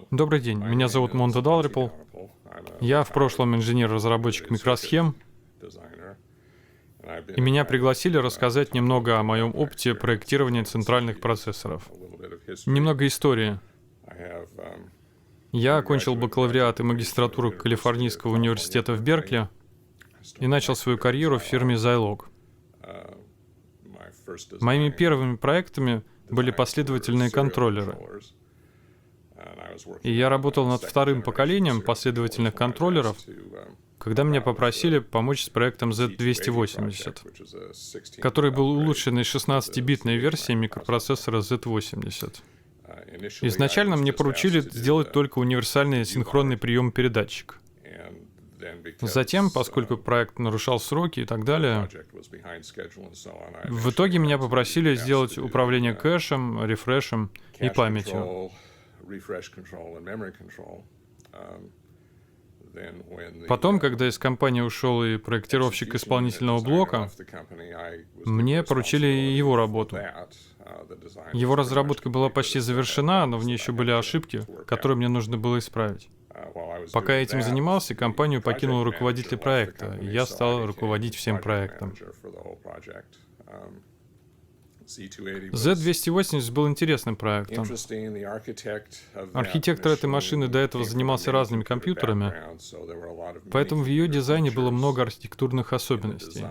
Добрый день, меня зовут Монте Далрипл. Я в прошлом инженер-разработчик микросхем, и меня пригласили рассказать немного о моем опыте проектирования центральных процессоров. Немного истории. Я окончил бакалавриат и магистратуру Калифорнийского университета в Беркли и начал свою карьеру в фирме Zilog. Моими первыми проектами были последовательные контроллеры. И я работал над вторым поколением последовательных контроллеров, когда меня попросили помочь с проектом Z280, который был улучшенной 16-битной версией микропроцессора Z80. Изначально мне поручили сделать только универсальный синхронный прием-передатчик. Затем, поскольку проект нарушал сроки и так далее, в итоге меня попросили сделать управление кэшем, рефрешем и памятью. Потом, когда из компании ушел и проектировщик исполнительного блока, мне поручили его работу. Его разработка была почти завершена, но в ней еще были ошибки, которые мне нужно было исправить. Пока я этим занимался, компанию покинул руководитель проекта, и я стал руководить всем проектом. Z280 был интересным проектом. Архитектор этой машины до этого занимался разными компьютерами, поэтому в ее дизайне было много архитектурных особенностей.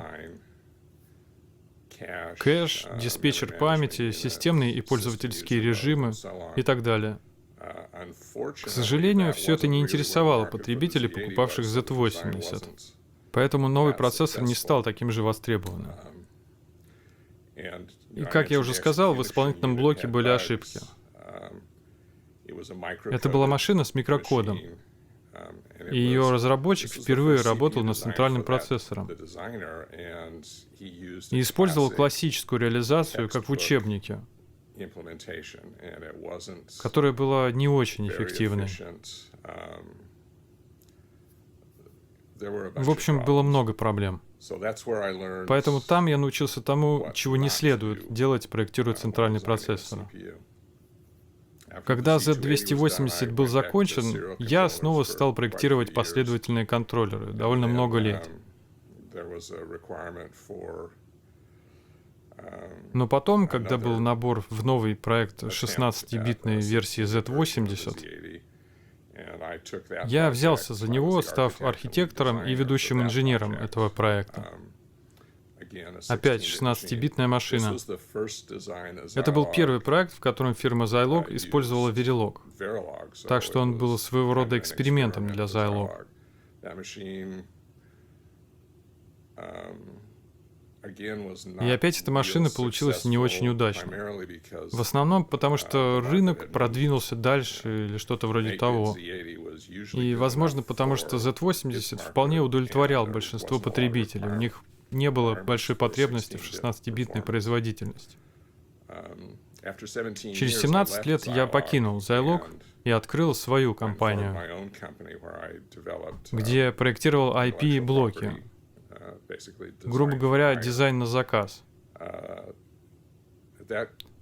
Кэш, диспетчер памяти, системные и пользовательские режимы и так далее. К сожалению, все это не интересовало потребителей, покупавших Z80, поэтому новый процессор не стал таким же востребованным. И, как я уже сказал, в исполнительном блоке были ошибки. Это была машина с микрокодом, и ее разработчик впервые работал над центральным процессором и использовал классическую реализацию, как в учебнике, которая была не очень эффективной. В общем, было много проблем. Поэтому там я научился тому, чего не следует делать, проектируя центральный процессор. Когда Z280 был закончен, я снова стал проектировать последовательные контроллеры довольно много лет. Но потом, когда был набор в новый проект 16-битной версии Z80, я взялся за него, став архитектором и ведущим инженером этого проекта. Опять 16-битная машина. Это был первый проект, в котором фирма Zilog использовала Verilog. Так что он был своего рода экспериментом для Zilog. И опять эта машина получилась не очень удачной. В основном потому, что рынок продвинулся дальше или что-то вроде того. И, возможно, потому что Z80 вполне удовлетворял большинство потребителей. У них не было большой потребности в 16-битной производительности. Через 17 лет я покинул Zilog и открыл свою компанию, где проектировал IP и блоки. Грубо говоря, дизайн на заказ.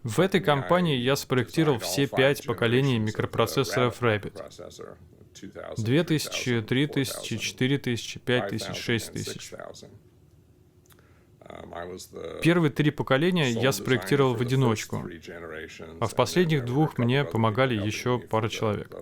В этой компании я спроектировал все 5 поколений микропроцессоров Rapid. 2000, 3000, 4000, 5000, 6000. Первые 3 поколения я спроектировал в одиночку, а в последних 2 мне помогали еще пара человек.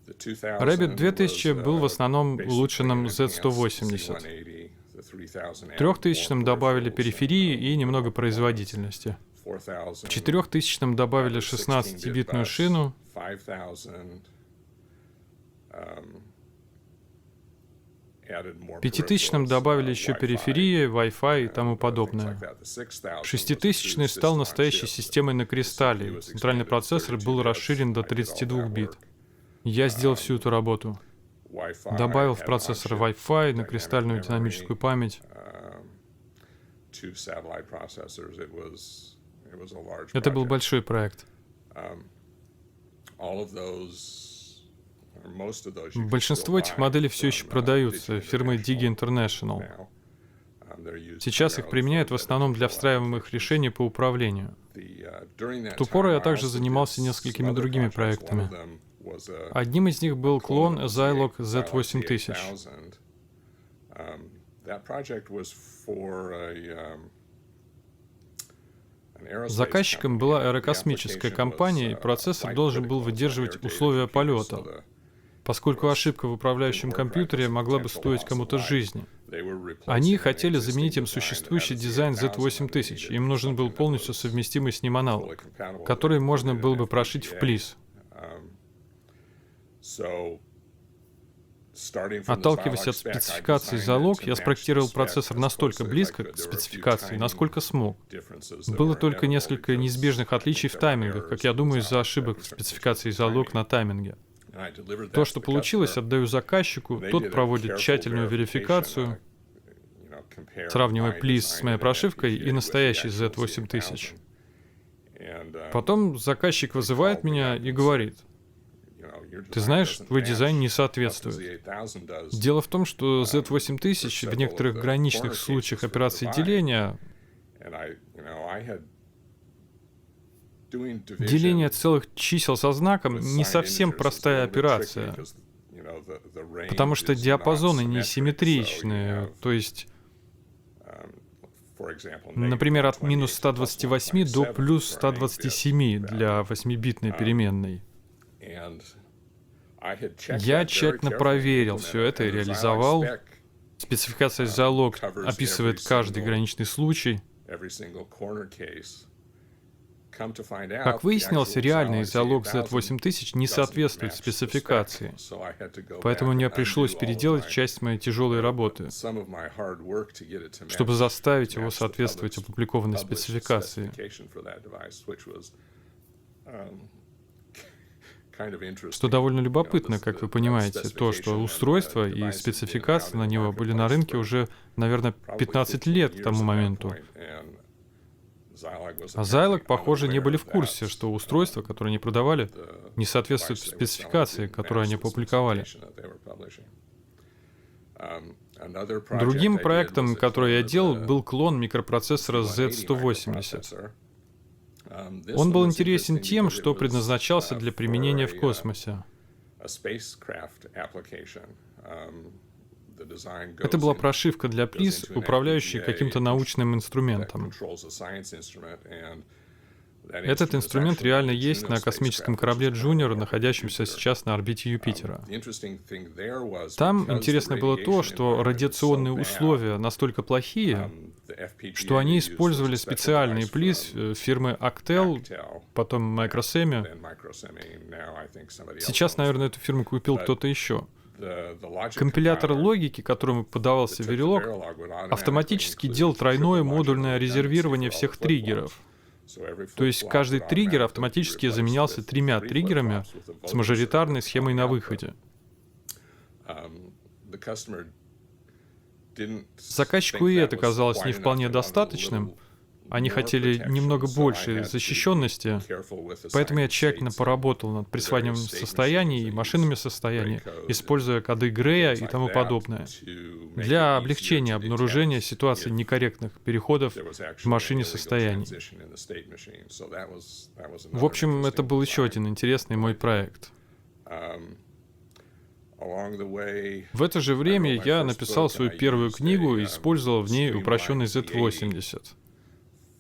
Rapid 2000 был в основном улучшенным Z180. В 3000 добавили периферии и немного производительности. В 4000 добавили 16-битную шину. В 5000 добавили еще периферии, Wi-Fi и тому подобное. 6000 стал настоящей системой на кристалле. Центральный процессор был расширен до 32 бит. Я сделал всю эту работу. Добавил в процессор Wi-Fi, на кристальную динамическую память. Это был большой проект. Большинство этих моделей все еще продаются фирмой Digi International. Сейчас их применяют в основном для встраиваемых решений по управлению. В ту пору я также занимался несколькими другими проектами. Одним из них был клон Zilog Z8000. Заказчиком была аэрокосмическая компания, и процессор должен был выдерживать условия полета, поскольку ошибка в управляющем компьютере могла бы стоить кому-то жизни. Они хотели заменить им существующий дизайн Z8000, им нужен был полностью совместимый с ним аналог, который можно было бы прошить в плис. Отталкиваясь от спецификации Zilog, я спроектировал процессор настолько близко к спецификации, насколько смог. Было только несколько неизбежных отличий в таймингах, как я думаю, из-за ошибок в спецификации Zilog на тайминге. То, что получилось, отдаю заказчику, тот проводит тщательную верификацию, сравнивая плис с моей прошивкой и настоящий Z8000. Потом заказчик вызывает меня и говорит: «Ты знаешь, твой дизайн не соответствует». Дело в том, что Z8000 в некоторых граничных случаях операции деления, деление целых чисел со знаком, не совсем простая операция, потому что диапазоны несимметричны, то есть, например, от минус 128 до плюс 127 для 8-битной переменной. Я тщательно проверил все это и реализовал. Спецификация Zilog описывает каждый граничный случай. Как выяснилось, реальный Zilog Z8000 не соответствует спецификации, поэтому мне пришлось переделать часть моей тяжелой работы, чтобы заставить его соответствовать опубликованной спецификации. Что довольно любопытно, как вы понимаете, то, что устройство и спецификации на него были на рынке уже, наверное, 15 лет к тому моменту. А Zilog, похоже, не были в курсе, что устройства, которые они продавали, не соответствуют спецификации, которую они опубликовали. Другим проектом, который я делал, был клон микропроцессора Z180. Он был интересен тем, что предназначался для применения в космосе. Это была прошивка для плис, управляющая каким-то научным инструментом. Этот инструмент реально есть на космическом корабле Junior, находящемся сейчас на орбите Юпитера. Там интересно было то, что радиационные условия настолько плохие, что они использовали специальные плис фирмы Actel, потом Microsemi. Сейчас, наверное, эту фирму купил кто-то еще. Компилятор логики, которому подавался Verilog, автоматически делал тройное модульное резервирование всех триггеров. То есть каждый триггер автоматически заменялся 3 триггерами с мажоритарной схемой на выходе. Заказчику и это казалось не вполне достаточным. Они хотели немного большей защищенности, поэтому я тщательно поработал над присваиванием состояний и машинами состояния, используя коды Грея и тому подобное, для облегчения обнаружения ситуации некорректных переходов в машине состояний. В общем, это был еще один интересный мой проект. В это же время я написал свою первую книгу и использовал в ней упрощенный Z80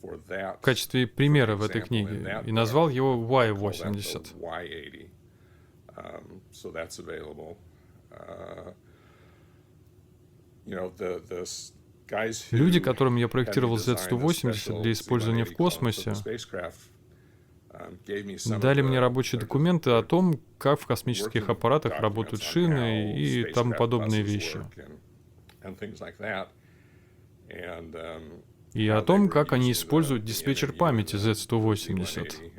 в качестве примера в этой книге и назвал его Y80. Люди, которым я проектировал Z180 для использования в космосе, дали мне рабочие документы о том, как в космических аппаратах работают шины и тому подобные вещи. И о том, как они используют диспетчер памяти Z180.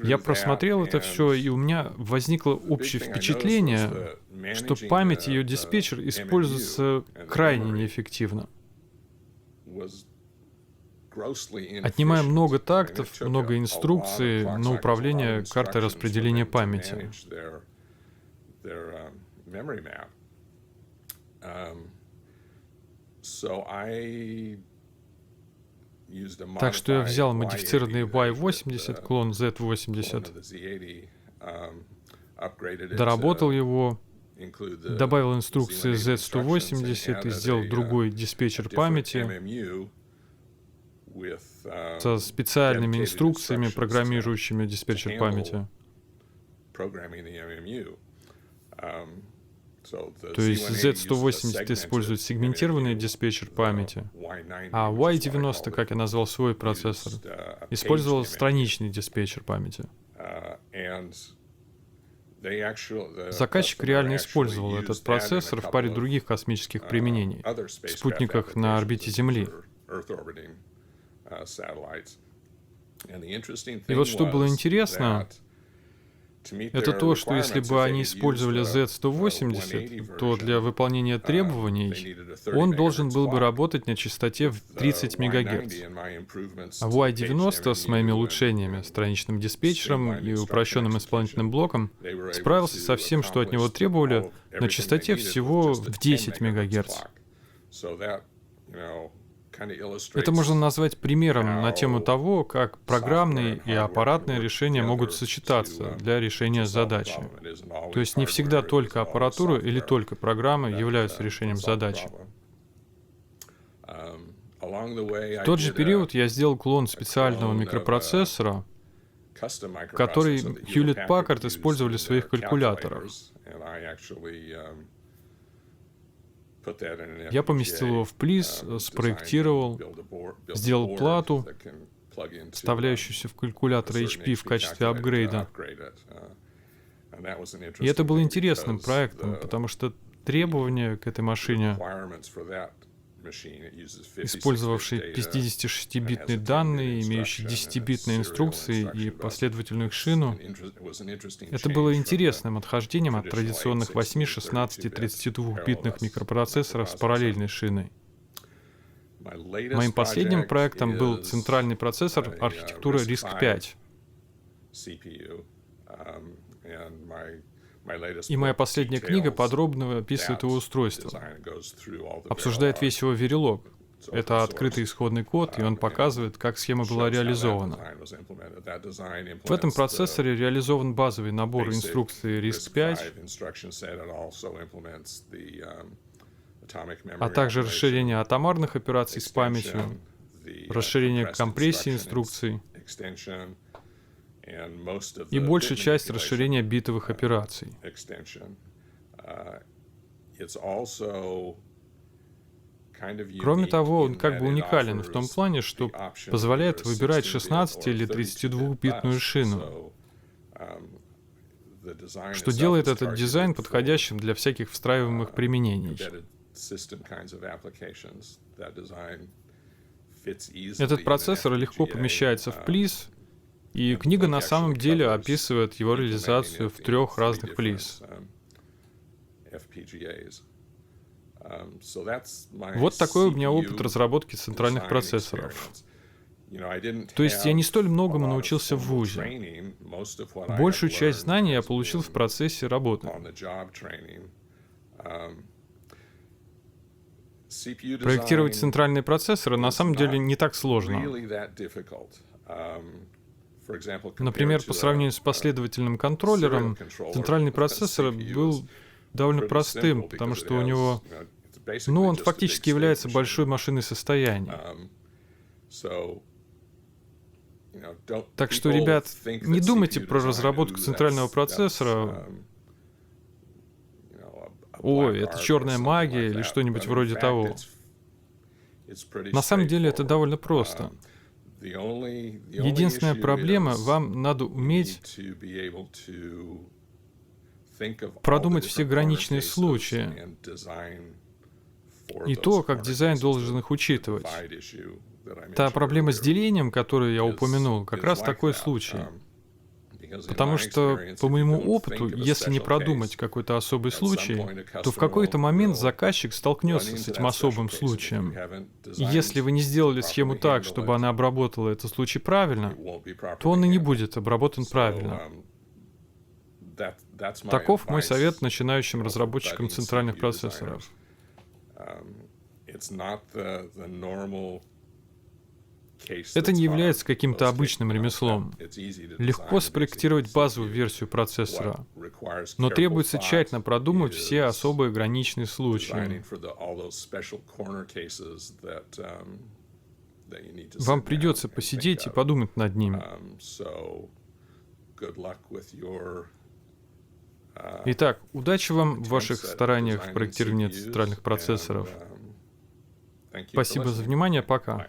Я просмотрел это все, и у меня возникло общее впечатление, что память и ее диспетчер используются крайне неэффективно. Отнимая много тактов, много инструкций на управление картой распределения памяти. Так что я взял модифицированный Y80, клон Z80, доработал его, добавил инструкции Z180 и сделал другой диспетчер памяти со специальными инструкциями, программирующими диспетчер памяти. То есть Z180 использует сегментированный диспетчер памяти, а Y90, как я назвал свой процессор, использовал страничный диспетчер памяти. Заказчик реально использовал этот процессор в паре других космических применений, в спутниках на орбите Земли. И вот что было интересно, это то, что если бы они использовали Z180, то для выполнения требований он должен был бы работать на частоте в 30 МГц. А Y90 с моими улучшениями, страничным диспетчером и упрощенным исполнительным блоком справился со всем, что от него требовали, на частоте всего в 10 МГц. Это можно назвать примером на тему того, как программные и аппаратные решения могут сочетаться для решения задачи. То есть не всегда только аппаратура или только программы являются решением задачи. В тот же период я сделал клон специального микропроцессора, который Hewlett-Packard использовали в своих калькуляторах. Я поместил его в плиз, спроектировал, сделал плату, вставляющуюся в калькулятор HP в качестве апгрейда. И это был интересным проектом, потому что требования к этой машине, использовавшей 56-битные данные, имеющие 10-битные инструкции и последовательную шину, это было интересным отхождением от традиционных 8, 16 и 32-битных микропроцессоров с параллельной шиной. Моим последним проектом был центральный процессор архитектуры RISC-V. И моя последняя книга подробно описывает его устройство, обсуждает весь его верилог. Это открытый исходный код, и он показывает, как схема была реализована. В этом процессоре реализован базовый набор инструкций RISC-V, а также расширение атомарных операций с памятью, расширение компрессии инструкций и большая часть расширения битовых операций. Кроме того, он как бы уникален в том плане, что позволяет выбирать 16 или 32-битную шину, что делает этот дизайн подходящим для всяких встраиваемых применений. Этот процессор легко помещается в плиз, и книга на самом деле описывает его реализацию в 3 разных плиз. Вот такой у меня опыт разработки центральных процессоров. То есть я не столь многому научился в вузе. Большую часть знаний я получил в процессе работы. Проектировать центральные процессоры на самом деле не так сложно. Например, по сравнению с последовательным контроллером, центральный процессор был довольно простым, потому что у него, он фактически является большой машиной состояния. Так что, ребят, не думайте про разработку центрального процессора. Ой, это черная магия или что-нибудь вроде того. На самом деле это довольно просто. Единственная проблема, вам надо уметь продумать все граничные случаи и то, как дизайн должен их учитывать. Та проблема с делением, которую я упомянул, как раз такой случай. Потому что, по моему опыту, если не продумать какой-то особый случай, то в какой-то момент заказчик столкнется с этим особым случаем. И если вы не сделали схему так, чтобы она обработала этот случай правильно, то он и не будет обработан правильно. Таков мой совет начинающим разработчикам центральных процессоров. Это не является каким-то обычным ремеслом. Легко спроектировать базовую версию процессора, но требуется тщательно продумать все особые граничные случаи. Вам придется посидеть и подумать над ними. Итак, удачи вам в ваших стараниях в проектировании центральных процессоров. Спасибо за внимание, пока.